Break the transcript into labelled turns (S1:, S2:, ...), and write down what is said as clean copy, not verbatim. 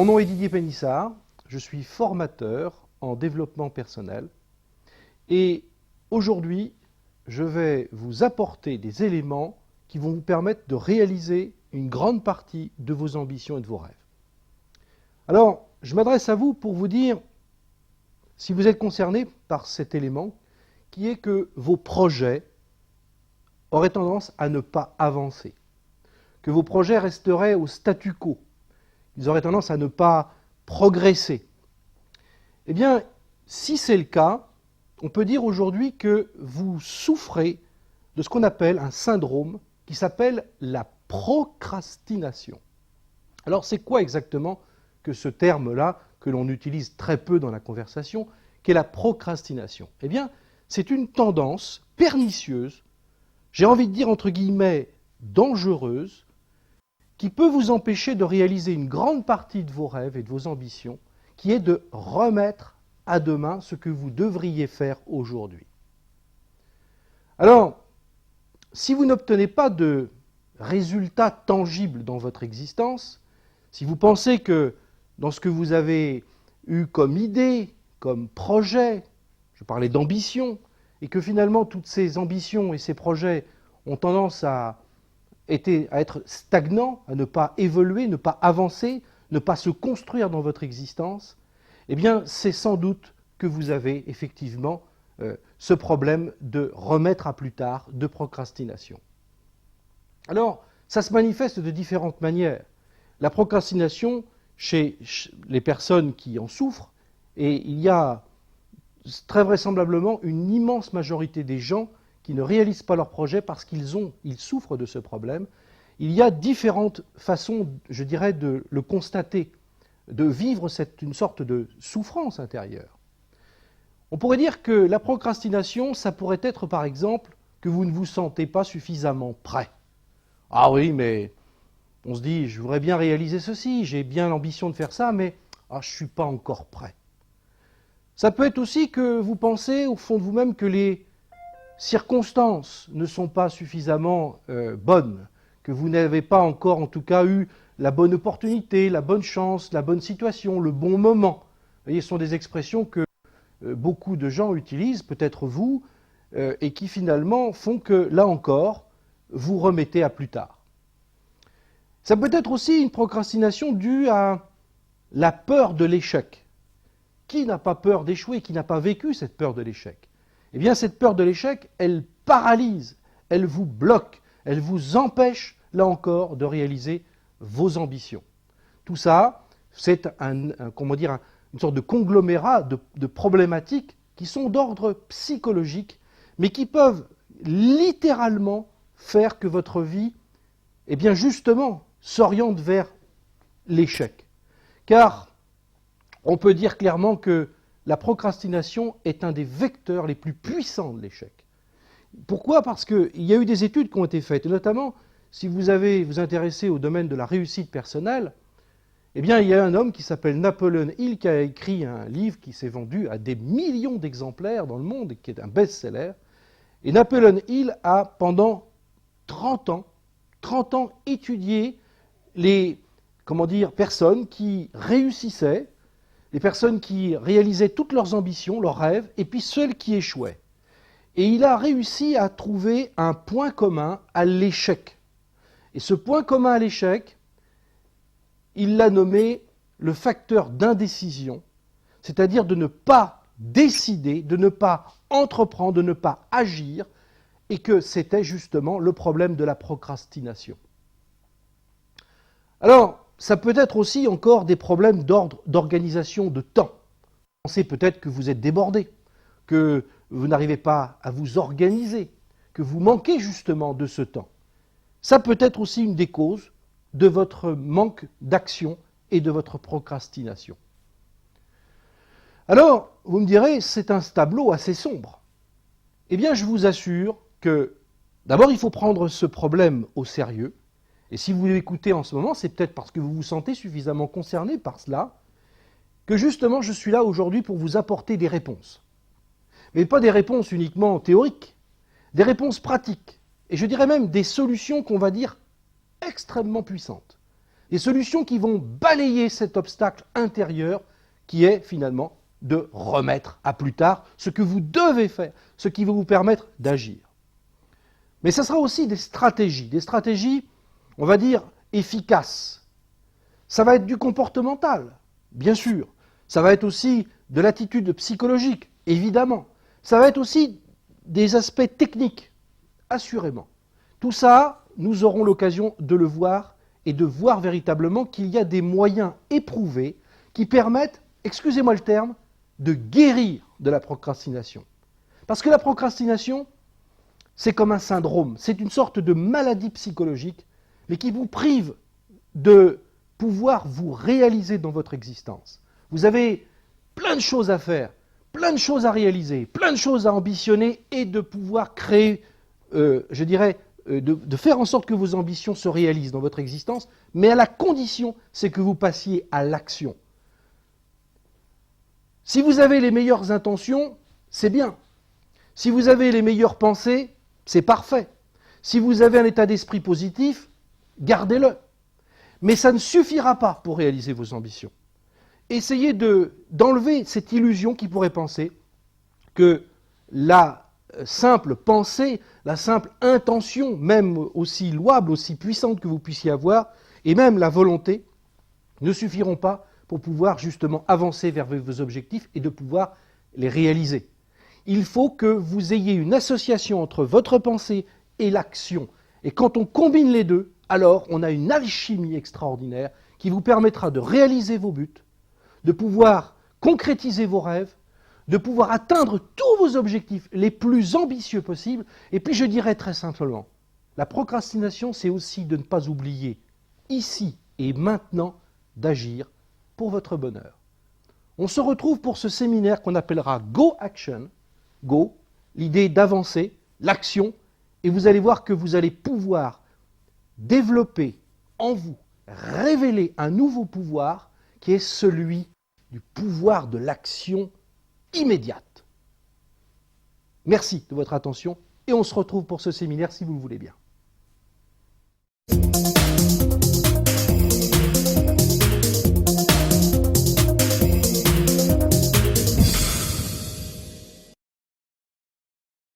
S1: Mon nom est Didier Pénissard, je suis formateur en développement personnel et aujourd'hui, je vais vous apporter des éléments qui vont vous permettre de réaliser une grande partie de vos ambitions et de vos rêves. Alors, je m'adresse à vous pour vous dire, si vous êtes concerné par cet élément, qui est que vos projets auraient tendance à ne pas avancer, que vos projets resteraient au statu quo, ils auraient tendance à ne pas progresser. Eh bien, si c'est le cas, on peut dire aujourd'hui que vous souffrez de ce qu'on appelle un syndrome qui s'appelle la procrastination. Alors, c'est quoi exactement que ce terme-là, que l'on utilise très peu dans la conversation, qu'est la procrastination? Eh bien, c'est une tendance pernicieuse, j'ai envie de dire entre guillemets dangereuse, qui peut vous empêcher de réaliser une grande partie de vos rêves et de vos ambitions, qui est de remettre à demain ce que vous devriez faire aujourd'hui. Alors, si vous n'obtenez pas de résultats tangibles dans votre existence, si vous pensez que dans ce que vous avez eu comme idée, comme projet, je parlais d'ambition, et que finalement toutes ces ambitions et ces projets ont tendance à être stagnants, à ne pas évoluer, ne pas avancer, ne pas se construire dans votre existence, eh bien c'est sans doute que vous avez effectivement ce problème de remettre à plus tard, de procrastination. Alors, ça se manifeste de différentes manières. La procrastination, chez les personnes qui en souffrent, et il y a très vraisemblablement une immense majorité des gens qui ne réalisent pas leur projet parce qu'ils souffrent de ce problème. Il y a différentes façons, je dirais, de le constater, de vivre une sorte de souffrance intérieure. On pourrait dire que la procrastination, ça pourrait être par exemple que vous ne vous sentez pas suffisamment prêt. Ah oui, mais on se dit, je voudrais bien réaliser ceci, j'ai bien l'ambition de faire ça, mais je ne suis pas encore prêt. Ça peut être aussi que vous pensez au fond de vous-même que les circonstances ne sont pas suffisamment bonnes, que vous n'avez pas encore en tout cas eu la bonne opportunité, la bonne chance, la bonne situation, le bon moment. Vous voyez, ce sont des expressions que beaucoup de gens utilisent, peut-être vous, et qui finalement font que, là encore, vous remettez à plus tard. Ça peut être aussi une procrastination due à la peur de l'échec. Qui n'a pas peur d'échouer, qui n'a pas vécu cette peur de l'échec? Eh bien, cette peur de l'échec, elle paralyse, elle vous bloque, elle vous empêche, là encore, de réaliser vos ambitions. Tout ça, c'est une sorte de conglomérat de problématiques qui sont d'ordre psychologique, mais qui peuvent littéralement faire que votre vie, eh bien justement, s'oriente vers l'échec. Car on peut dire clairement que la procrastination est un des vecteurs les plus puissants de l'échec. Pourquoi? Parce qu'il y a eu des études qui ont été faites, et notamment si vous vous intéressez au domaine de la réussite personnelle, eh bien il y a un homme qui s'appelle Napoleon Hill qui a écrit un livre qui s'est vendu à des millions d'exemplaires dans le monde et qui est un best-seller. Et Napoleon Hill a pendant 30 ans étudié les personnes qui réussissaient, les personnes qui réalisaient toutes leurs ambitions, leurs rêves, et puis celles qui échouaient. Et il a réussi à trouver un point commun à l'échec. Et ce point commun à l'échec, il l'a nommé le facteur d'indécision, c'est-à-dire de ne pas décider, de ne pas entreprendre, de ne pas agir, et que c'était justement le problème de la procrastination. Alors, ça peut être aussi encore des problèmes d'ordre d'organisation de temps. Vous pensez peut-être que vous êtes débordé, que vous n'arrivez pas à vous organiser, que vous manquez justement de ce temps. Ça peut être aussi une des causes de votre manque d'action et de votre procrastination. Alors, vous me direz, c'est un tableau assez sombre. Eh bien, je vous assure que, d'abord, il faut prendre ce problème au sérieux. Et si vous m'écoutez en ce moment, c'est peut-être parce que vous vous sentez suffisamment concerné par cela, que justement je suis là aujourd'hui pour vous apporter des réponses. Mais pas des réponses uniquement théoriques, des réponses pratiques. Et je dirais même des solutions qu'on va dire extrêmement puissantes. Des solutions qui vont balayer cet obstacle intérieur qui est finalement de remettre à plus tard ce que vous devez faire, ce qui va vous permettre d'agir. Mais ce sera aussi des stratégies, on va dire, efficaces. Ça va être du comportemental, bien sûr. Ça va être aussi de l'attitude psychologique, évidemment. Ça va être aussi des aspects techniques, assurément. Tout ça, nous aurons l'occasion de le voir et de voir véritablement qu'il y a des moyens éprouvés qui permettent, excusez-moi le terme, de guérir de la procrastination. Parce que la procrastination, c'est comme un syndrome, c'est une sorte de maladie psychologique, mais qui vous prive de pouvoir vous réaliser dans votre existence. Vous avez plein de choses à faire, plein de choses à réaliser, plein de choses à ambitionner et de pouvoir créer, je dirais, de faire en sorte que vos ambitions se réalisent dans votre existence, mais à la condition, c'est que vous passiez à l'action. Si vous avez les meilleures intentions, c'est bien. Si vous avez les meilleures pensées, c'est parfait. Si vous avez un état d'esprit positif, gardez-le. Mais ça ne suffira pas pour réaliser vos ambitions. Essayez d'enlever cette illusion qui pourrait penser que la simple pensée, la simple intention, même aussi louable, aussi puissante que vous puissiez avoir, et même la volonté, ne suffiront pas pour pouvoir justement avancer vers vos objectifs et de pouvoir les réaliser. Il faut que vous ayez une association entre votre pensée et l'action. Et quand on combine les deux, alors on a une alchimie extraordinaire qui vous permettra de réaliser vos buts, de pouvoir concrétiser vos rêves, de pouvoir atteindre tous vos objectifs les plus ambitieux possibles. Et puis je dirais très simplement, la procrastination, c'est aussi de ne pas oublier, ici et maintenant, d'agir pour votre bonheur. On se retrouve pour ce séminaire qu'on appellera Go Action. Go, l'idée d'avancer, l'action, et vous allez voir que vous allez pouvoir développer en vous, révéler un nouveau pouvoir qui est celui du pouvoir de l'action immédiate. Merci de votre attention et on se retrouve pour ce séminaire si vous le voulez bien.